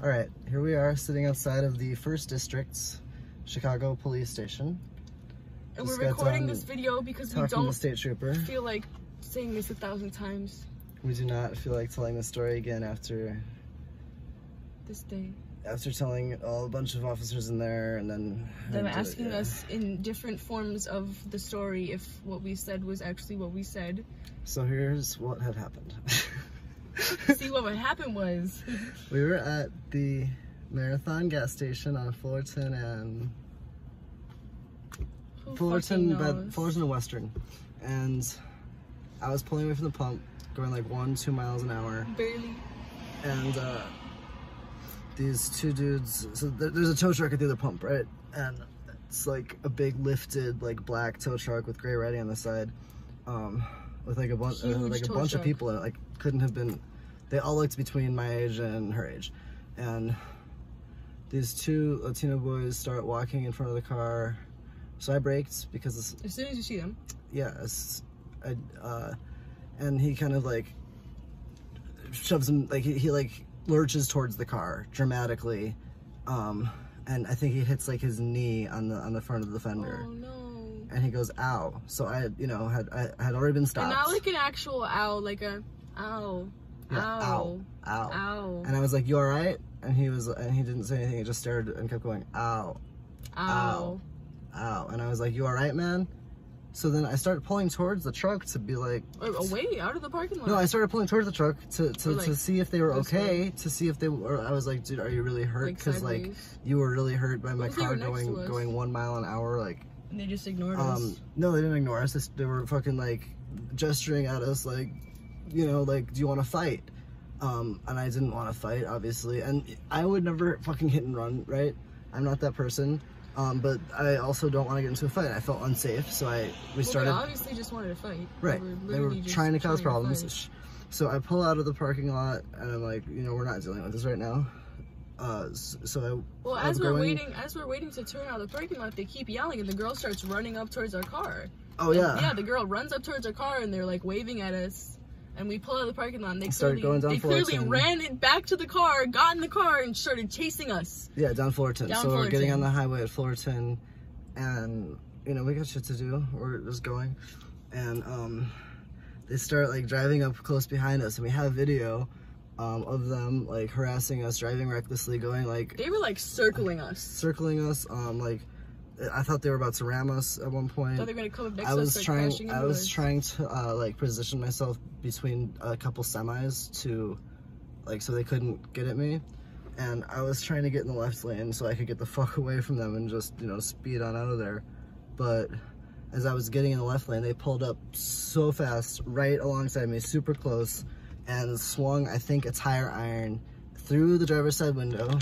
All right, here we are sitting outside of the 1st District's Chicago Police Station. And we're recording this video because we don't state trooper. feel like saying this 1,000 times. We do not feel like telling the story again after this day. After telling a bunch of officers in there and then them asking us in different forms of the story if what we said was actually what we said. So here's what had happened. See, what happened was we were at the Marathon gas station on Fullerton and Fullerton and Western, and I was pulling away from the pump, going like 1-2 miles an hour, barely, and these two dudes. So there's a tow truck at the other pump, right? And it's like a big lifted like black tow truck with gray writing on the side, with like a bunch of people in it. Like couldn't have been. They all looked between my age and her age, and these two Latino boys start walking in front of the car. So I braked because as soon as you see them. Yes, and he kind of like shoves him, like he like lurches towards the car dramatically, and I think he hits like his knee on the front of the fender. Oh no! And he goes ow. So I had already been stopped. And not like an actual ow, like a ow. Yeah, ow. Ow. Ow. And I was like, "You all right?" And he didn't say anything. He just stared and kept going, "Ow, ow, ow." And I was like, "You all right, man?" So then I started pulling towards the truck to be like, away out of the parking lot. No, I started pulling towards the truck to like, see if they were okay, to see if they were. I was like, "Dude, are you really hurt?" Because like you were really hurt by my car going 1 mile an hour, like. And they just ignored us. No, they didn't ignore us. They were fucking like gesturing at us, like, you know, like, "Do you want to fight?" And I didn't want to fight, obviously. And I would never fucking hit and run, right? I'm not that person. But I also don't want to get into a fight. I felt unsafe, so we started. They obviously just wanted to fight. Right. They were trying to cause problems. So I pull out of the parking lot, and I'm like, you know, we're not dealing with this right now. As we're waiting to turn out of the parking lot, they keep yelling, and the girl starts running up towards our car. Oh yeah. Yeah, the girl runs up towards our car, and they're like waving at us. And we pull out of the parking lot, and they clearly ran it back to the car, got in the car, and started chasing us. Yeah, down Fullerton. We're getting on the highway at Fullerton, and, you know, we got shit to do. We're just going. And they start, like, driving up close behind us, and we have video of them, like, harassing us, driving recklessly, going, like... They were, like, circling us. Like... I thought they were about to ram us at one point. I thought they were gonna come up next to us, crashing into us. I was trying to like position myself between a couple semis to, like, so they couldn't get at me, and I was trying to get in the left lane so I could get the fuck away from them and just, you know, speed on out of there. But as I was getting in the left lane, they pulled up so fast right alongside me, super close, and swung, I think, a tire iron through the driver's side window,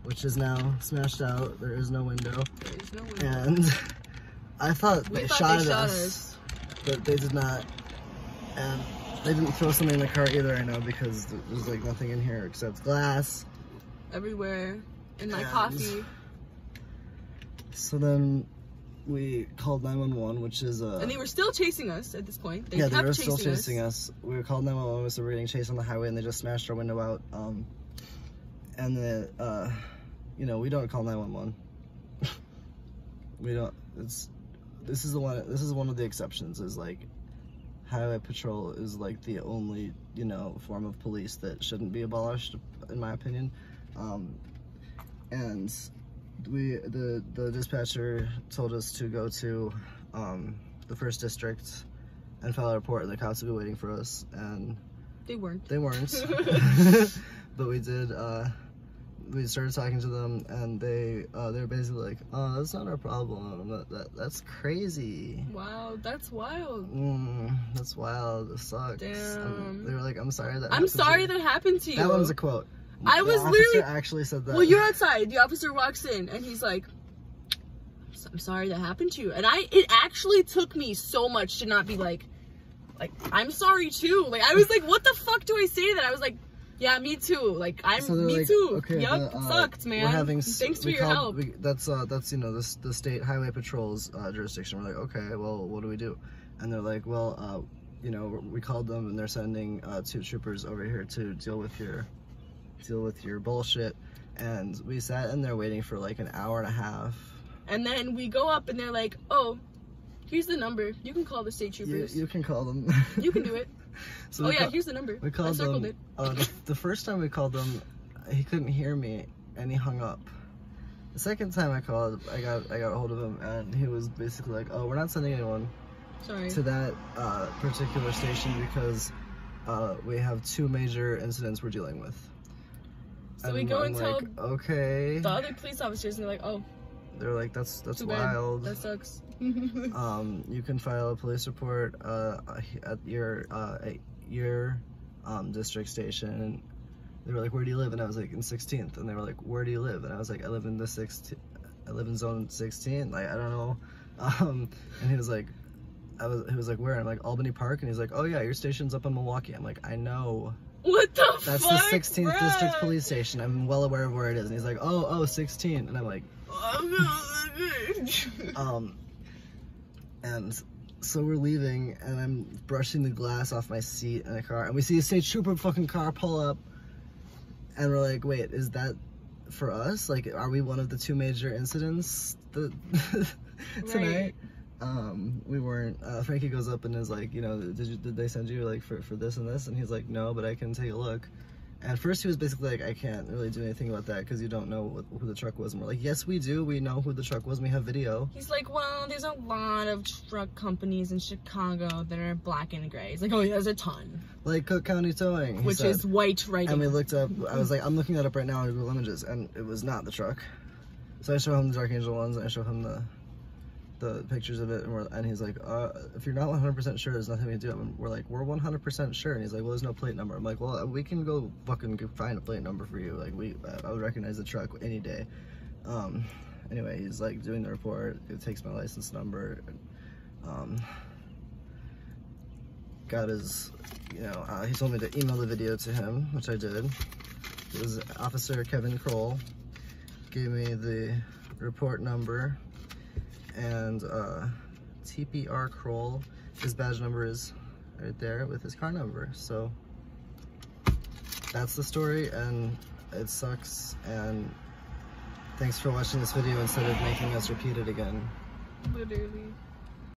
which is now smashed out. There is no window. There is no window. And I thought they shot at us, but they did not. And they didn't throw something in the car either, I know, because there's like nothing in here except glass. Everywhere. And my coffee. So then we called 911, which is and they were still chasing us at this point. They were still chasing us. We called 911, so we were getting chased on the highway, and they just smashed our window out. And the you know, we don't call 911. We don't. This is one of the exceptions. Is like highway patrol is like the only, you know, form of police that shouldn't be abolished, in my opinion. And the dispatcher told us to go to the 1st District and file a report, and the cops would be waiting for us. And they weren't. They weren't. But we did. We started talking to them, and they were basically like, "Oh, that's not our problem. That's crazy." Wow, that's wild. That's wild. It sucks. Damn. They were like, "I'm sorry that. I'm sorry that happened to you." That one's a quote. I was literally actually said that. Well, you're outside. The officer walks in, and he's like, "I'm sorry that happened to you." And it actually took me so much to not be like, I'm sorry too. Like, I was like, what the fuck do I say to that? I was like, yeah, me too. Like, me too. Okay, yep, sucked, man. Thanks for your help. That's you know, the state highway patrol's jurisdiction. We're like, okay, well, what do we do? And they're like, well, you know, we called them, and they're sending 2 troopers over here to deal with your deal with your bullshit. And we sat in there waiting for like an hour and a half. And then we go up and they're like, oh, here's the number. You can call the state troopers. You can call them. You can do it. So here's the number. We called I circled them. it. The first time we called them, he couldn't hear me and he hung up. The second time I called, I got a hold of him and he was basically like, oh, we're not sending anyone to that particular station because we have 2 major incidents we're dealing with. So we go and tell okay. the other police officers, and they're like, oh. They're like, that's wild. That sucks. You can file a police report at your district station. And they were like, where do you live? And I was like, in 16th. And they were like, where do you live? And I was like, I live in zone 16. Like, I don't know. And he was like, he was like, where? And I'm like, Albany Park. And he's like, oh yeah, your station's up in Milwaukee. I'm like, I know. What the fuck? That's the 16th District Police Station. I'm well aware of where it is. And he's like, oh, 16. And I'm like, and so we're leaving, and I'm brushing the glass off my seat in a car, and we see a state trooper fucking car pull up, and we're like, wait, is that for us? Like, are we one of the 2 major incidents tonight? Right. We weren't. Frankie goes up and is like, you know, did they send you like for this and this? And he's like, no, but I can take a look. And at first he was basically like, I can't really do anything about that because you don't know who the truck was. And we're like, yes, we do. We know who the truck was. And we have video. He's like, well, there's a lot of truck companies in Chicago that are black and gray. He's like, oh, yeah, there's a ton. Like Cook County Towing. Which is white writing. And we looked up, I was like, I'm looking that up right now on Google Images. And it was not the truck. So I show him the Dark Angel ones, and I show him the pictures of it, and he's like, if you're not 100% sure, there's nothing we can do. And we're like, we're 100% sure. And he's like, well, there's no plate number. I'm like, well, we can go fucking find a plate number for you. Like, I would recognize the truck any day. Anyway, he's like doing the report. It takes my license number. Got his, you know, he told me to email the video to him, which I did. It was Officer Kevin Kroll. Gave me the report number. And TPR Kroll, his badge number is right there with his car number. So that's the story, and it sucks. And thanks for watching this video instead of making us repeat it again. Literally.